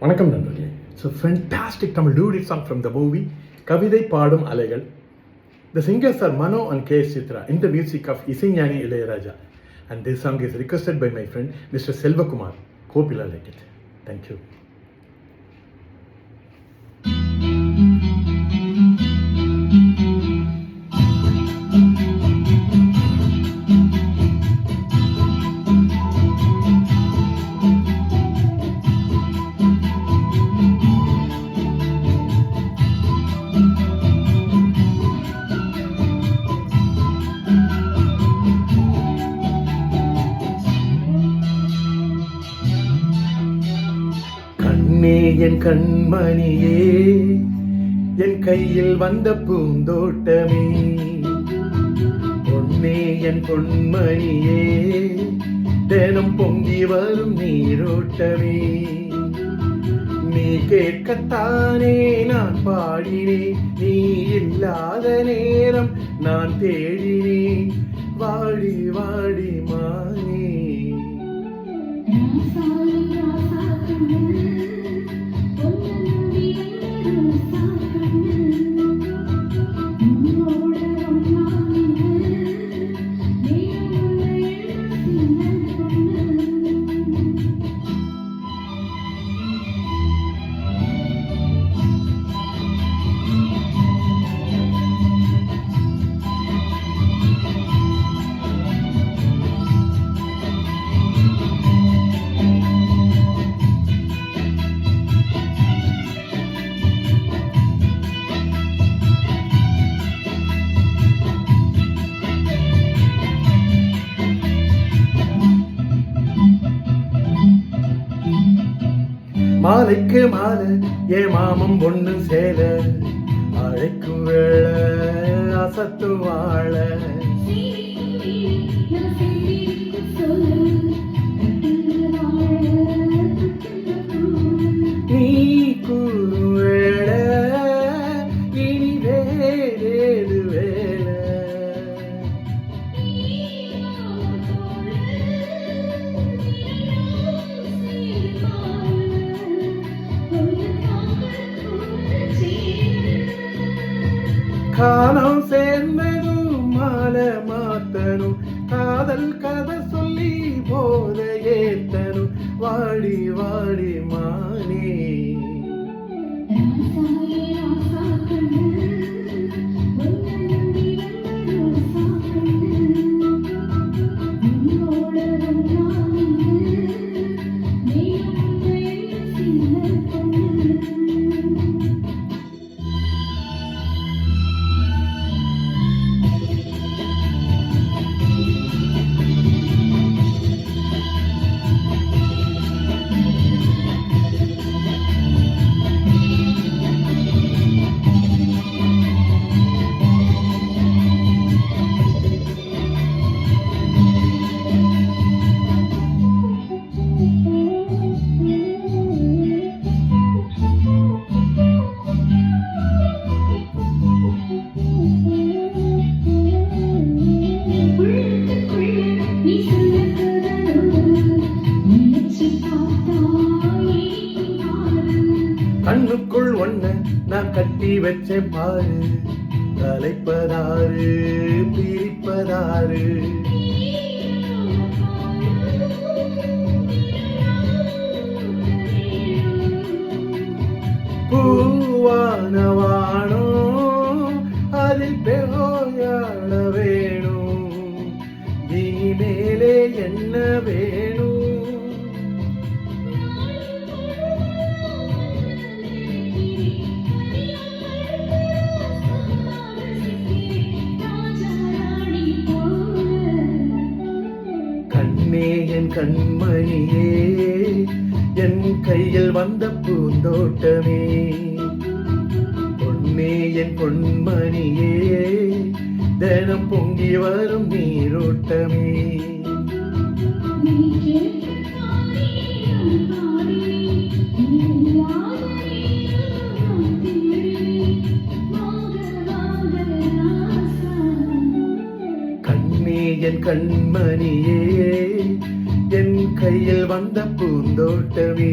வணக்கம் நண்பர்களே. So fantastic Tamil duet song from the movie Kavithai Paadum அலைகள். The singers are Mano and K.S. Chitra in the music of Isaignani Ilayaraja. And this song is requested by my friend Mr. Selvakumar. Hope you'll like it. Thank you. என் கண்மணியே, என் கையில் வந்த பூந்தோட்டமே, பொன்னே என் பொன்மணியே, தினம் பொங்கி வரும் நீரோட்டமே, நீ கேட்கத்தானே நான் பாடினேன், நீ இல்லாத நேரம் நான் தேடினேன், வாடி வாடி மானே. மாலைக்கு மாலை என் மாமம் பொண்ணு சேல, அழைக்கும் வேளை அசத்து வாழ, நீ கூறு வேளை இனி வேறு வேலை, காலம் சேர்ந்ததும் மாலை மாத்தனும், காதல் கதை சொல்லி போத ஏத்தனும், வாடி வாடி மானே. கண்ணுக்குள் ஒன்ன நான் கட்டி வச்சேன் பாரு, கலைப்பதாரு பிரிப்பதாரு, பூவானவானோ அதில் பெயோயாட வேணும், இனிமேலே என்ன வேணும், என் கண்மணியே, என் கையில் வந்த பூந்தோட்டமே, பொன்னே என் பொன்மணியே, தினம் பொங்கி வரும் நீரோட்டமே, கண்ணே என் கண்மணியே, என் கையில் வந்த பூந்தோட்டமே.